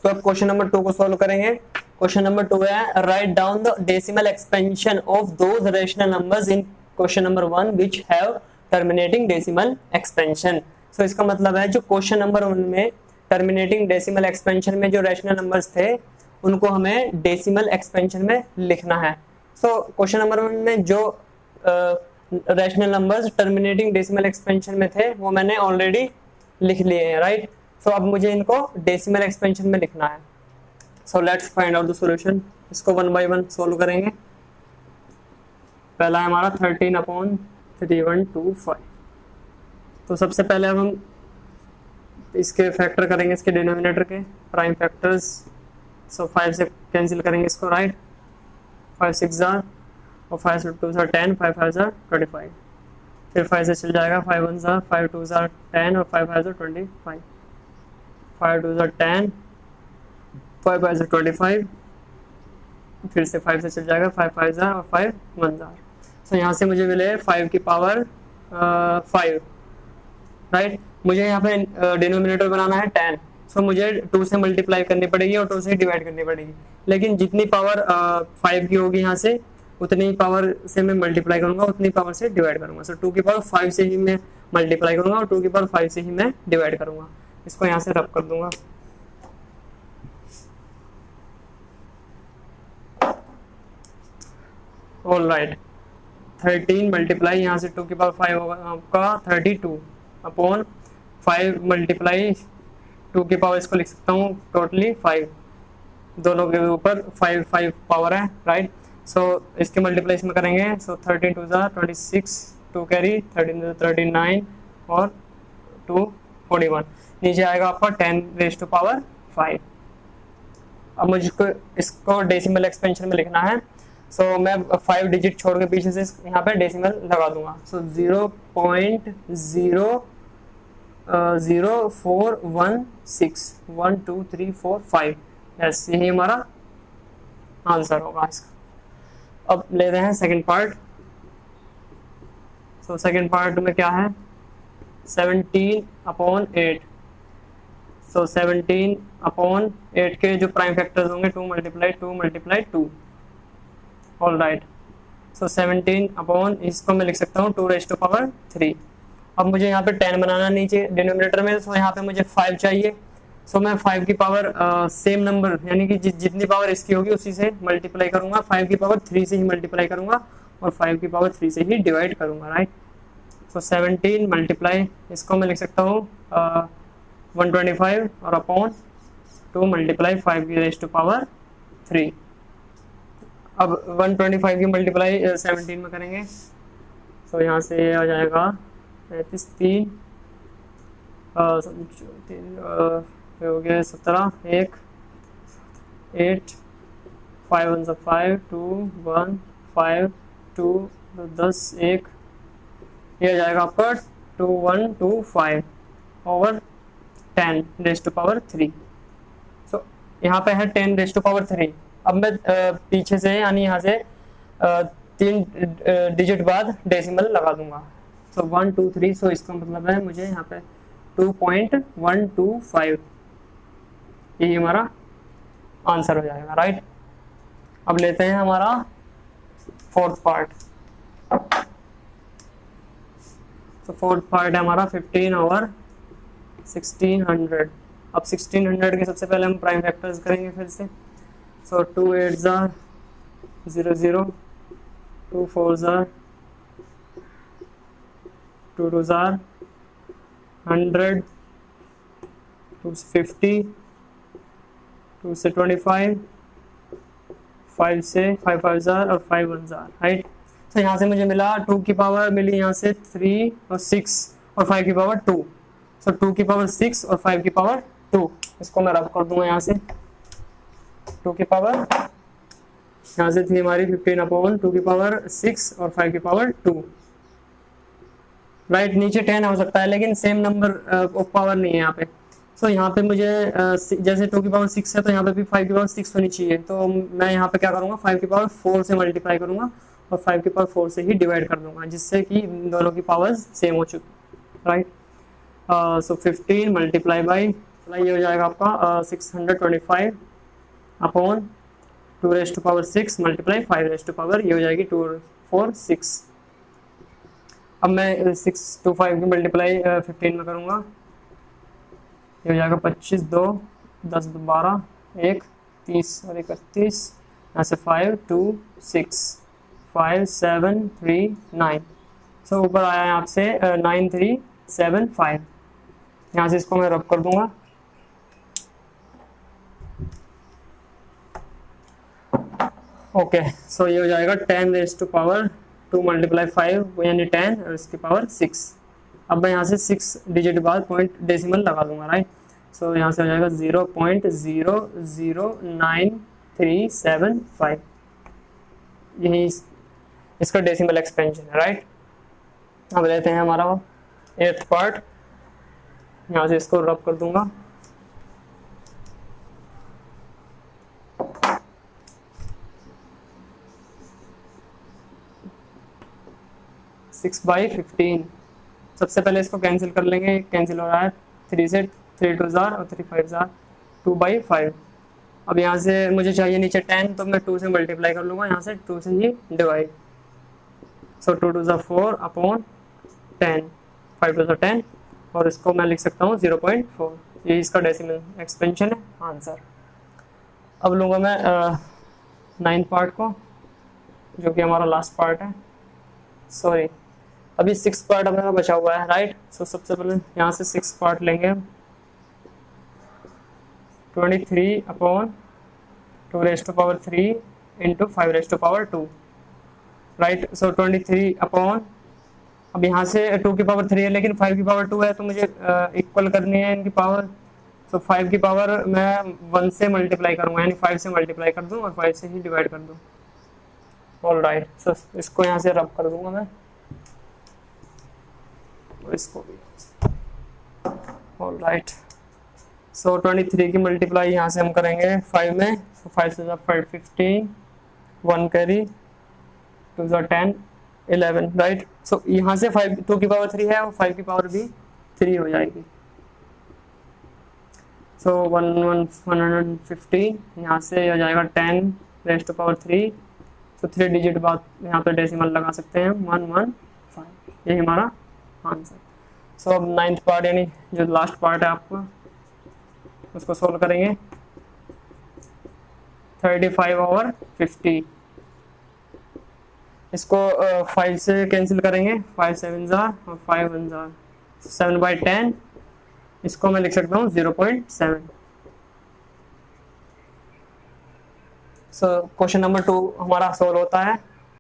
तो अब question number 2 को सॉल्व करेंगे। क्वेश्चन नंबर 2 है right down the decimal expansion of those rational numbers in question number 1 which have terminating decimal expansion. So इसका मतलब है जो क्वेश्चन नंबर 1 में टर्मिनेटिंग डेसिमल एक्सपेंशन में जो रैशनल नंबर्स थे उनको हमें डेसिमल एक्सपेंशन में लिखना है। सो क्वेश्चन नंबर 1 में जो rational numbers terminating decimal expansion में थे वो मैंने ऑलरेडी लिख लिए हैं, राइट। सो अब मुझे इनको डेसिमल एक्सपेंशन में लिखना है। So let's find out the solution. इसको 1 बाय 1 सोल्व करेंगे। पहला है हमारा 13/3125। तो सबसे पहले अब हम इसके फैक्टर करेंगे, इसके डिनोमिनेटर के प्राइम फैक्टर्स। सो 5 से कैंसिल करेंगे इसको, राइट। 5 6 जार और 5 2 जार 10, 5 5 जार 25। फिर 5 से चल जाएगा, 5 1 जार, 5 2 जार 10 और 5 5 जार 25। 5 2 jar 10, 5 5 jar 25। फिर से 5 से चल जाएगा, 5 5 जार और 5 1 जार। सो यहाँ से मुझे मिले 5 की पावर 5, राइट। मुझे यहाँ पे डिनोमिनेटर बनाना है 10। सो मुझे 2 से मल्टीप्लाई करनी पड़ेगी और 2 से डिवाइड करनी पड़ेगी। लेकिन जितनी पावर 5 की होगी यहाँ से उतनी पावर से मैं मल्टीप्लाई करूंगा, उतनी पावर से डिवाइड करूंगा। सो 2 की पावर 5 से ही मैं मल्टीप्लाई करूंगा और 2 की पावर 5 से ही मैं डिवाइड करूंगा। इसको यहाँ से रब कर दूंगा। ऑल राइट, 13 मल्टीप्लाई यहाँ से 2 की पावर 5 होगा आपका 32 अपॉन 5 मल्टीप्लाई 2 की पावर, इसको लिख सकता हूँ टोटली 5, दोनों के ऊपर 5 5 पावर है, राइट। सो इसके मल्टीप्लाई इसमें करेंगे। सो 13 2 जार 26, 2 कैरी 13 39 और 2 41। नीचे आएगा आपका 10 रेज़ टू पावर 5। अब मुझको इसको डेसिमल एक्सपेंशन में लिखना है। सो मैं 5 डिजिट छोड़ के पीछे से यहाँ पे डेसिमल लगा दूंगा। सो 0.00416 1 2 3 4 5। यस, यही हमारा आंसर होगा इसका। अब लेते हैं second part. So second part में क्या है, 17/8। सो 17/8 के जो प्राइम फैक्टर्स होंगे 2 multiply 2 multiply 2। All right. So 17 इसको मैं लिख सकता हूँ 2 रेज़ टू पावर 3। अब मुझे यहाँ पे 10 बनाना नीचे डिनोमिनेटर में। सो यहाँ पे मुझे 5 चाहिए। सो मैं 5 की पावर सेम नंबर यानी कि जितनी पावर इसकी होगी उसी से मल्टीप्लाई करूंगा। 5 की पावर 3 से ही मल्टीप्लाई करूंगा और 5 की पावर 3 से ही डिवाइड करूंगा, राइट। सो 17 मल्टीप्लाई इसको मैं लिख सकता हूँ 125 और अपॉन 2 मल्टीप्लाई 5 की रेज़ टू पावर 3। अब 125 की मल्टीप्लाई 17 में करेंगे। सो यहाँ से आ जाएगा 35 3 हो गया 17 1 8 5 1 5 2 1 5 2 10 1। ये आ जाएगा आपका 2125 ओवर 10 रेज़ टू पावर 3। सो यहाँ पे है 10 रेज़ टू पावर 3। अब मैं पीछे से यानी यहाँ से 3 डिजिट बाद डेसिमल लगा दूंगा। सो 1 2 3। सो इसका मतलब है मुझे यहाँ पे 2.125 यही हमारा आंसर हो जाएगा, राइट। अब लेते हैं हमारा फोर्थ पार्ट। तो फोर्थ पार्ट है हमारा 15/1600। अब 1600 के सबसे पहले हम प्राइम फैक्टर्स करेंगे फिर से। सो 2 8 जार 0 0, 2 4 जार 2 2 जार 100, 2 से 50, 2 से 25, 5 से 5 5 जार और 5 1 जार, राइट। तो यहाँ से मुझे मिला 2 की पावर मिली यहाँ से 3 और 6 और 5 की पावर 2। सो 2 की पावर 6 और 5 की पावर 2। इसको मैं रब कर दूंगा यहाँ से। 2 की पावर यहाँ से थी हमारी 15/2 की पावर 6 और 5 की पावर 2, राइट। नीचे 10 हो सकता है लेकिन सेम नंबर ऑफ पावर नहीं है यहाँ पे। सो यहाँ पे मुझे जैसे 2 की पावर 6 है तो यहाँ पे भी 5 की पावर 6 होनी चाहिए। तो मैं यहाँ पे क्या करूँगा, 5 की पावर 4 से मल्टीप्लाई करूँगा और 5 की पावर 4 से ही डिवाइड कर दूंगा, जिससे कि दोनों की पावर्स सेम हो चुकी, राइट। सो 15 मल्टीप्लाई बाई ये हो जाएगा आपका 625 अपॉन 2⁻6 मल्टीप्लाई 5⁻, ये हो जाएगी 246। अब मैं 625 की मल्टीप्लाई 15 में करूँगा, ये हो जाएगा 25, 2, 10, 12, 1, 30 और 31, यहाँ से 5, 2, 6, 5, 7, 3, 9। सो ऊपर आया यहाँ से 9, 3, 7, 5। यहाँ से इसको मैं रब कर दूंगा। ओके, सो ये हो जाएगा 10⁻2 मल्टीप्लाई 5 यानी 10 और इसकी पावर 6। अब मैं यहाँ से 6 डिजिट बाद पॉइंट डेसिमल लगा दूंगा, राइट। सो यहाँ से हो जाएगा 0.00935, यही इसका डेसिमल एक्सपेंशन है, राइट। अब लेते हैं हमारा 8th पार्ट, यहाँ से इसको रब कर दूंगा। Six by 15। सबसे पहले इसको कैंसिल कर लेंगे, कैंसिल हो रहा है 3 से 3 2 जार और 3 5 जार, 2/5। अब यहाँ से मुझे चाहिए नीचे 10, तो मैं 2 से मल्टीप्लाई कर लूँगा, यहाँ से 2 से ही डिवाइड। सो 2 2 जार 4 अपॉन 10, 5 2 जार 10 और इसको मैं लिख सकता हूँ 0.4। ये इसका डेसिमल एक्सपेंशन है, आंसर। अब लूँगा मैं 9th पार्ट को, जो कि हमारा लास्ट पार्ट है। सॉरी, अभी 6th पार्ट हमारा बचा हुआ है, राइट। सो सबसे पहले यहाँ से 6th पार्ट लेंगे, 23 अपॉन 2⁻³ इंटू 5⁻², राइट। सो 23 अपॉन, अब यहाँ से 2 की पावर 3 है लेकिन 5 की पावर 2 है, तो मुझे इक्वल करनी है इनकी पावर। सो 5 की पावर मैं 1 से मल्टीप्लाई करूँगा, यानी 5 से मल्टीप्लाई कर दूँ और 5 से ही डिवाइड कर दूँ। ऑल राइट, सो इसको यहाँ से रब कर दूंगा मैं, और इसको भी। ऑल राइट, सो 23 की मल्टीप्लाई यहाँ से हम करेंगे 5 में। सो 5 से 5 15, 1 कैरी, 2 10, 11, राइट। सो यहाँ से 2 की पावर 3 है और 5 की पावर भी 3 हो जाएगी। सो 115, यहाँ से हो जाएगा 10⁻3। तो 3 डिजिट बाद यहाँ पे डेसिमल लगा सकते हैं, 115, यही हमारा आंसर। सो अब 9th पार्ट यानी जो लास्ट पार्ट है आपका, उसको सोल्व करेंगे। 35/50, इसको 5 से कैंसिल करेंगे, 5 7 जार और 5 1 जार, 7/10। इसको मैं लिख सकता हूँ 0.7। सो क्वेश्चन नंबर 2 हमारा सोल्व होता है।